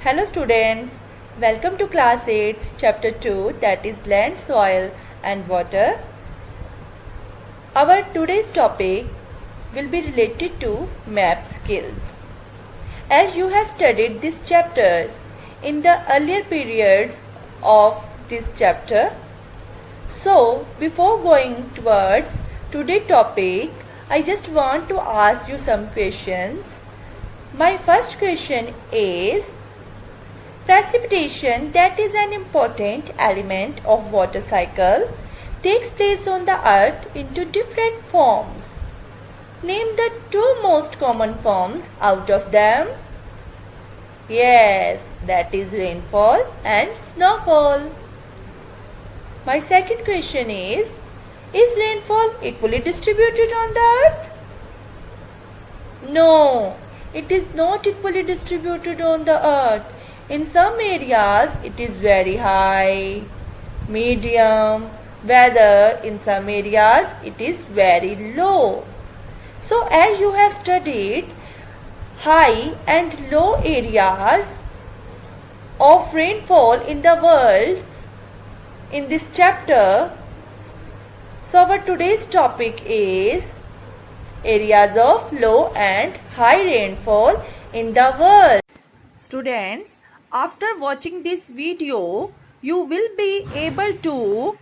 Hello students, welcome to class 8 chapter 2, that is land, soil and water. Our today's topic will be related to map skills. As you have studied this chapter in the earlier periods of this chapter, so before going towards today's topic, I just want to ask you some questions. My first question is, precipitation, that is an important element of water cycle, takes place on the earth into different forms. Name the two most common forms out of them. Yes, that is rainfall and snowfall. My second question is rainfall equally distributed on the earth? No, it is not equally distributed on the earth. In some areas it is very high, medium, whether in some areas it is very low. So as you have studied high and low areas of rainfall in the world in this chapter, so our today's topic is areas of low and high rainfall in the world. Students, after watching this video, you will be able to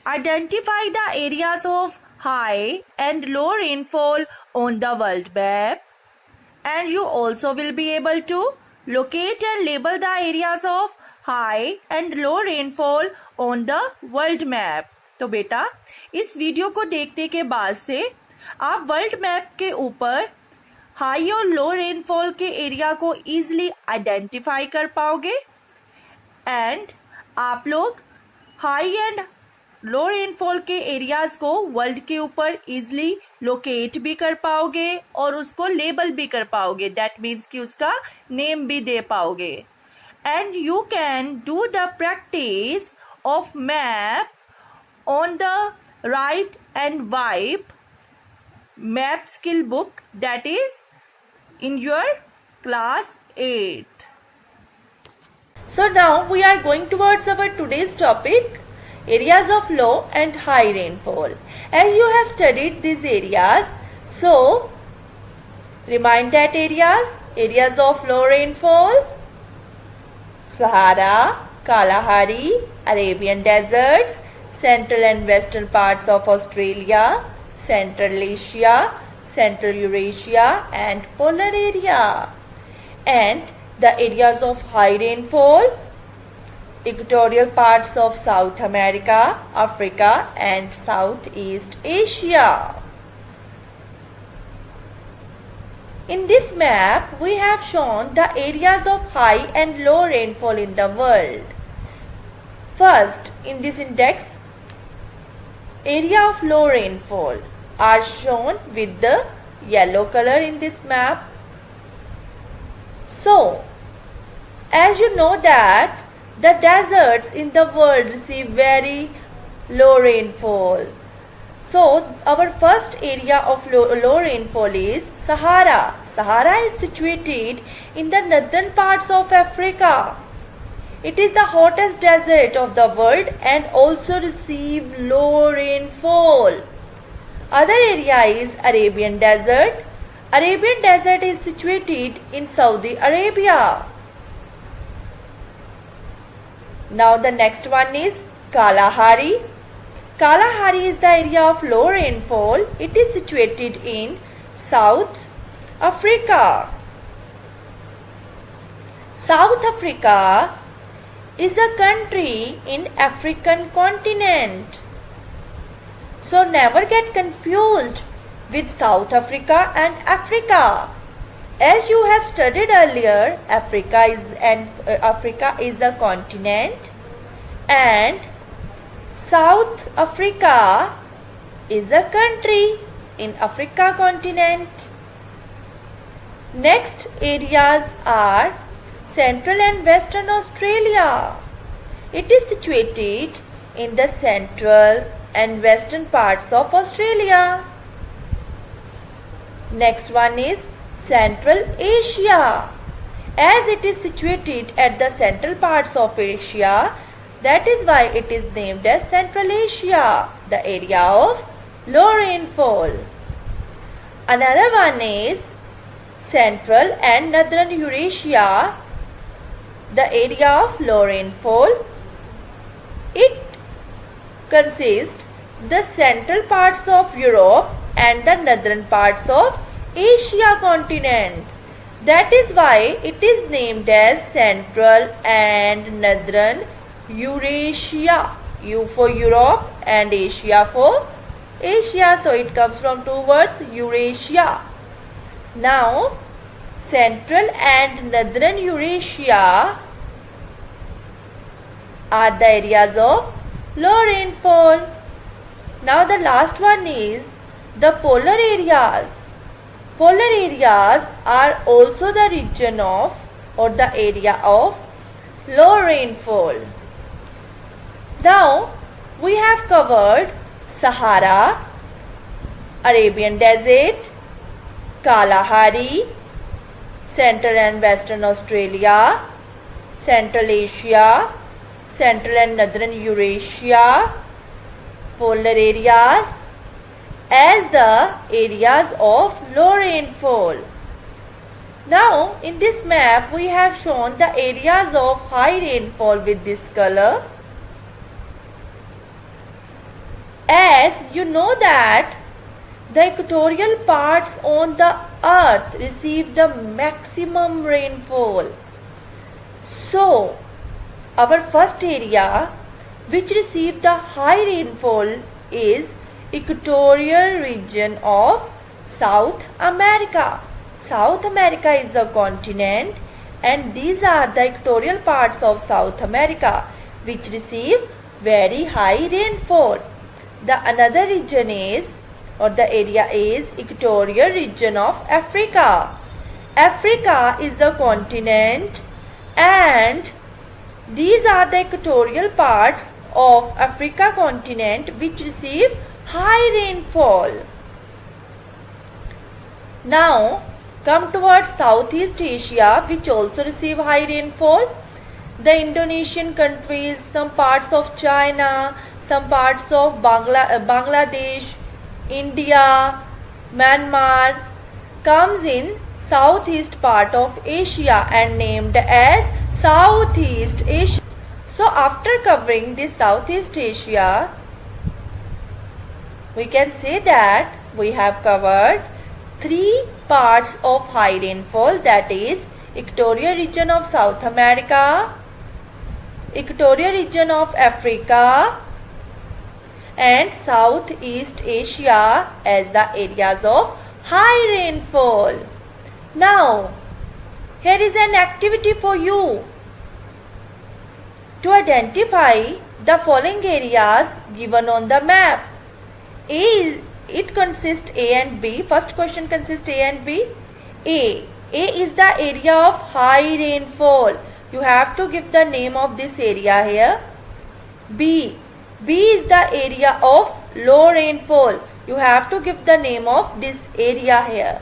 identify the areas of high and low rainfall on the world map, and you also will be able to locate and label the areas of high and low rainfall on the world map. तो बेटा इस video को देखने के बाद से आप world map के ऊपर हाई और लो रेनफॉल के एरिया को इजीली आइडेंटिफाई कर पाओगे एंड आप लोग हाई एंड लो रेनफॉल के एरियाज को वर्ल्ड के ऊपर इजीली लोकेट भी कर पाओगे और उसको लेबल भी कर पाओगे. दैट मीन्स कि उसका नेम भी दे पाओगे. And you can do the practice of map on the right and vibe map skill book, that is in your class 8. So now we are going towards our today's topic, areas of low and high rainfall. As you have studied these areas, so remind that areas of low rainfall: Sahara, Kalahari, Arabian deserts, central and western parts of Australia, Central Asia, Central Eurasia and polar area. And the areas of high rainfall: equatorial parts of South America, Africa and Southeast Asia. In this map, we have shown the areas of high and low rainfall in the world. First, in this index, area of low rainfall are shown with the yellow color in this map. So, as you know that the deserts in the world receive very low rainfall. So, our first area of low rainfall is Sahara. Sahara is situated in the northern parts of Africa. It is the hottest desert of the world and also receive low rainfall. Other area is Arabian desert. Arabian desert is situated in Saudi Arabia. Now the next one is Kalahari. Kalahari is the area of low rainfall. It is situated in South Africa. South Africa is a country in African continent. So never get confused with South Africa and Africa. As you have studied earlier, Africa is a continent and South Africa is a country in Africa continent. Next areas are Central and Western Australia. It is situated in the central and western parts of Australia. Next one is Central Asia. As it is situated at the central parts of Asia, that is why it is named as Central Asia, the area of low rainfall. Another one is Central and Northern Eurasia, the area of low rainfall. It consists the central parts of Europe and the northern parts of Asia continent. That is why it is named as Central and Northern Eurasia. U for Europe and Asia for Asia. So it comes from two words, Eurasia. Now, Central and Northern Eurasia are the areas of low rainfall. Now the last one is the polar areas. Polar areas are also the region of or the area of low rainfall. Now we have covered Sahara, Arabian Desert, Kalahari, Central and Western Australia, Central Asia, Central and Northern Eurasia, polar areas as the areas of low rainfall. Now in this map we have shown the areas of high rainfall with this color. As you know that the equatorial parts on the earth receive the maximum rainfall. So our first area which receive the high rainfall is equatorial region of South America. South America is the continent and these are the equatorial parts of South America which receive very high rainfall. The another region is or the area is equatorial region of Africa. Africa is a continent and these are the equatorial parts of Africa continent which receive high rainfall. Now come towards Southeast Asia which also receive high rainfall. The Indonesian countries, some parts of China, some parts of Bangladesh, India, Myanmar comes in southeast part of Asia and named as Southeast Asia. So after covering this Southeast Asia, we can say that we have covered three parts of high rainfall, that is equatorial region of South America, equatorial region of Africa and Southeast Asia as the areas of high rainfall. Now here is an activity for you to identify the following areas given on the map. It consists A and B. First question consists A and B. A is the area of high rainfall. You have to give the name of this area here. B is the area of low rainfall. You have to give the name of this area here.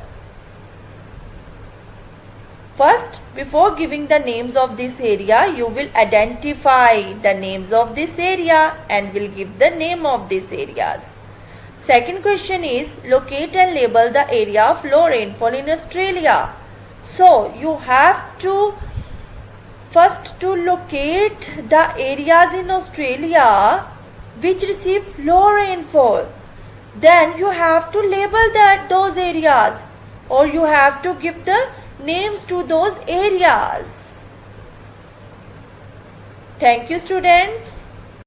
First, before giving the names of this area, you will identify the names of this area and will give the name of these areas. Second question is locate and label the area of low rainfall in Australia. So you have to first to locate the areas in Australia which receive low rainfall. Then you have to label those areas or you have to give the names to those areas. Thank you, students.